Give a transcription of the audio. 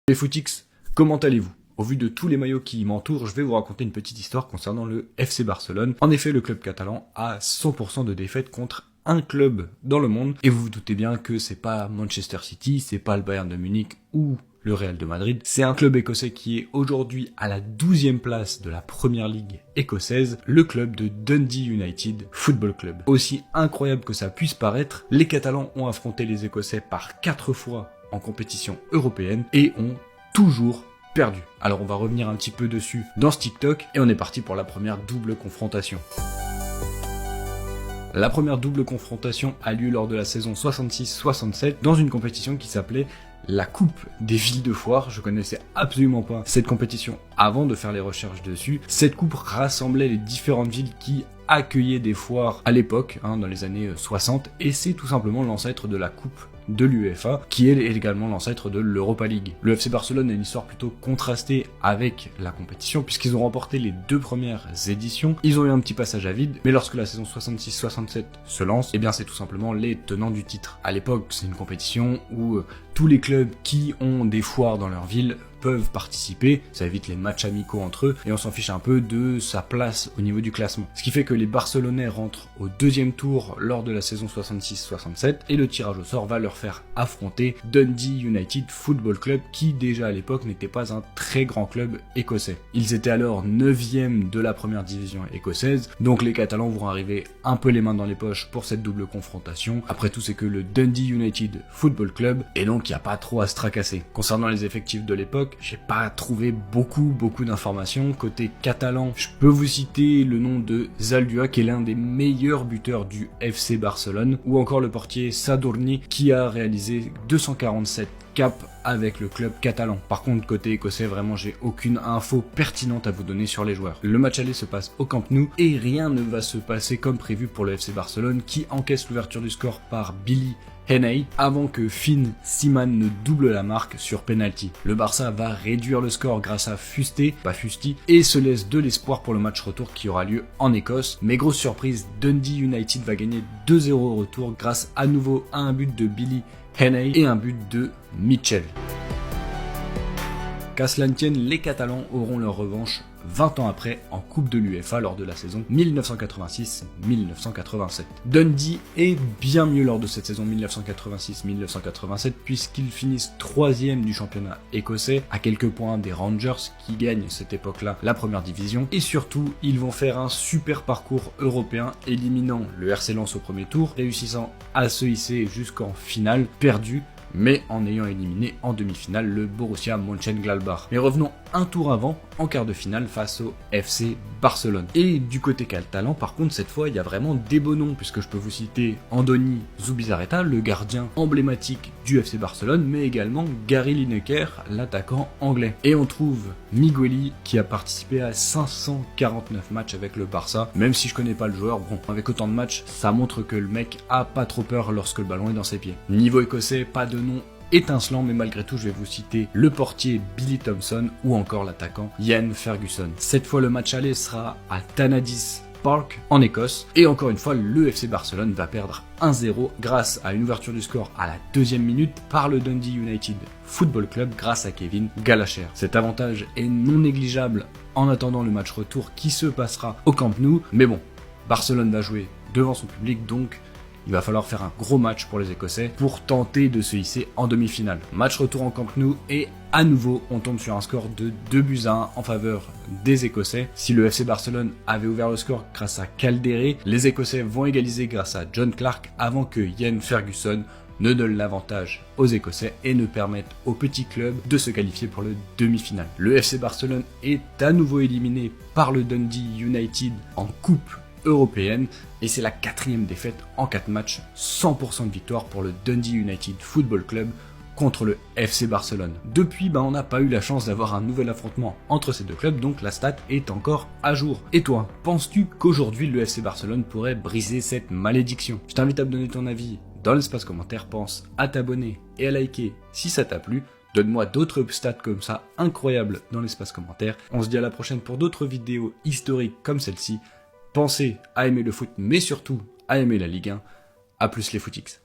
Les footix, comment allez-vous? Au vu de tous les maillots qui m'entourent, je vais vous raconter une petite histoire concernant le FC Barcelone. En effet, le club catalan a 100% de défaites contre un club dans le monde. Et vous vous doutez bien que c'est pas Manchester City, c'est pas le Bayern de Munich ou le Real de Madrid. C'est un club écossais qui est aujourd'hui à la 12e place de la première ligue écossaise, le club de Dundee United Football Club. Aussi incroyable que ça puisse paraître, les Catalans ont affronté les Écossais par 4 fois en compétition européenne et ont toujours perdu. Alors on va revenir un petit peu dessus dans ce TikTok et on est parti pour la première double confrontation. La première double confrontation a lieu lors de la saison 66-67 dans une compétition qui s'appelait la Coupe des Villes de Foire. Je connaissais absolument pas cette compétition avant de faire les recherches dessus. Cette coupe rassemblait les différentes villes qui accueillaient des foires à l'époque, dans les années 60, et c'est tout simplement l'ancêtre de la Coupe de l'UEFA, qui est également l'ancêtre de l'Europa League. Le FC Barcelone a une histoire plutôt contrastée avec la compétition, puisqu'ils ont remporté les 2 premières éditions. Ils ont eu un petit passage à vide, mais lorsque la saison 66-67 se lance, eh bien c'est tout simplement les tenants du titre. À l'époque, c'est une compétition où tous les clubs qui ont des foires dans leur ville peuvent participer, ça évite les matchs amicaux entre eux, et on s'en fiche un peu de sa place au niveau du classement. Ce qui fait que les Barcelonais rentrent au 2e tour lors de la saison 66-67, et le tirage au sort va leur faire affronter Dundee United Football Club, qui déjà à l'époque n'était pas un très grand club écossais. Ils étaient alors 9e de la première division écossaise, donc les Catalans vont arriver un peu les mains dans les poches pour cette double confrontation. Après tout, c'est que le Dundee United Football Club, et donc il n'y a pas trop à se tracasser. Concernant les effectifs de l'époque, j'ai pas trouvé beaucoup d'informations. Côté catalan, je peux vous citer le nom de Zaldua, qui est l'un des meilleurs buteurs du FC Barcelone, ou encore le portier Sadurní, qui a réalisé 247 caps avec le club catalan. Par contre, côté écossais, vraiment, j'ai aucune info pertinente à vous donner sur les joueurs. Le match aller se passe au Camp Nou et rien ne va se passer comme prévu pour le FC Barcelone, qui encaisse l'ouverture du score par Billy Heney avant que Finn Seaman ne double la marque sur penalty. Le Barça va réduire le score grâce à Fusti, et se laisse de l'espoir pour le match retour qui aura lieu en Écosse. Mais grosse surprise, Dundee United va gagner 2-0 au retour grâce à nouveau à un but de Billy Heney et un but de Mitchell. Qu'à cela ne tienne, les Catalans auront leur revanche 20 ans après en Coupe de l'UEFA lors de la saison 1986-1987. Dundee est bien mieux lors de cette saison 1986-1987 puisqu'ils finissent 3e du championnat écossais, à quelques points des Rangers qui gagnent cette époque-là la première division, et surtout ils vont faire un super parcours européen éliminant le RC Lens au premier tour, réussissant à se hisser jusqu'en finale, perdu, mais en ayant éliminé en demi-finale le Borussia Mönchengladbach. Mais revenons un tour avant, en quart de finale face au FC Barcelone. Et du côté catalan, par contre, cette fois, il y a vraiment des beaux noms, puisque je peux vous citer Andoni Zubizarreta, le gardien emblématique du FC Barcelone, mais également Gary Lineker, l'attaquant anglais. Et on trouve Migueli, qui a participé à 549 matchs avec le Barça. Même si je connais pas le joueur, bon, avec autant de matchs, ça montre que le mec a pas trop peur lorsque le ballon est dans ses pieds. Niveau écossais, pas de nom étincelant, mais malgré tout, je vais vous citer le portier Billy Thompson ou encore l'attaquant Ian Ferguson. Cette fois, le match aller sera à Tannadice Park en Écosse, et encore une fois, le FC Barcelone va perdre 1-0 grâce à une ouverture du score à la 2e minute par le Dundee United Football Club grâce à Kevin Gallacher. Cet avantage est non négligeable en attendant le match retour qui se passera au Camp Nou, mais bon, Barcelone va jouer devant son public, donc il va falloir faire un gros match pour les Écossais pour tenter de se hisser en demi-finale. Match retour en Camp Nou et à nouveau on tombe sur un score de 2-1 en faveur des Écossais. Si le FC Barcelone avait ouvert le score grâce à Caldere, les Écossais vont égaliser grâce à John Clark avant que Ian Ferguson ne donne l'avantage aux Écossais et ne permette au petit club de se qualifier pour le demi-finale. Le FC Barcelone est à nouveau éliminé par le Dundee United en Coupe européenne et c'est la 4e défaite en 4 matchs, 100% de victoire pour le Dundee United Football Club contre le FC Barcelone. Depuis, on n'a pas eu la chance d'avoir un nouvel affrontement entre ces deux clubs, donc la stat est encore à jour. Et toi, penses-tu qu'aujourd'hui le FC Barcelone pourrait briser cette malédiction? Je t'invite à me donner ton avis dans l'espace commentaire, pense à t'abonner et à liker si ça t'a plu. Donne-moi d'autres stats comme ça incroyables dans l'espace commentaire. On se dit à la prochaine pour d'autres vidéos historiques comme celle-ci. Pensez à aimer le foot, mais surtout à aimer la Ligue 1. A plus les footix.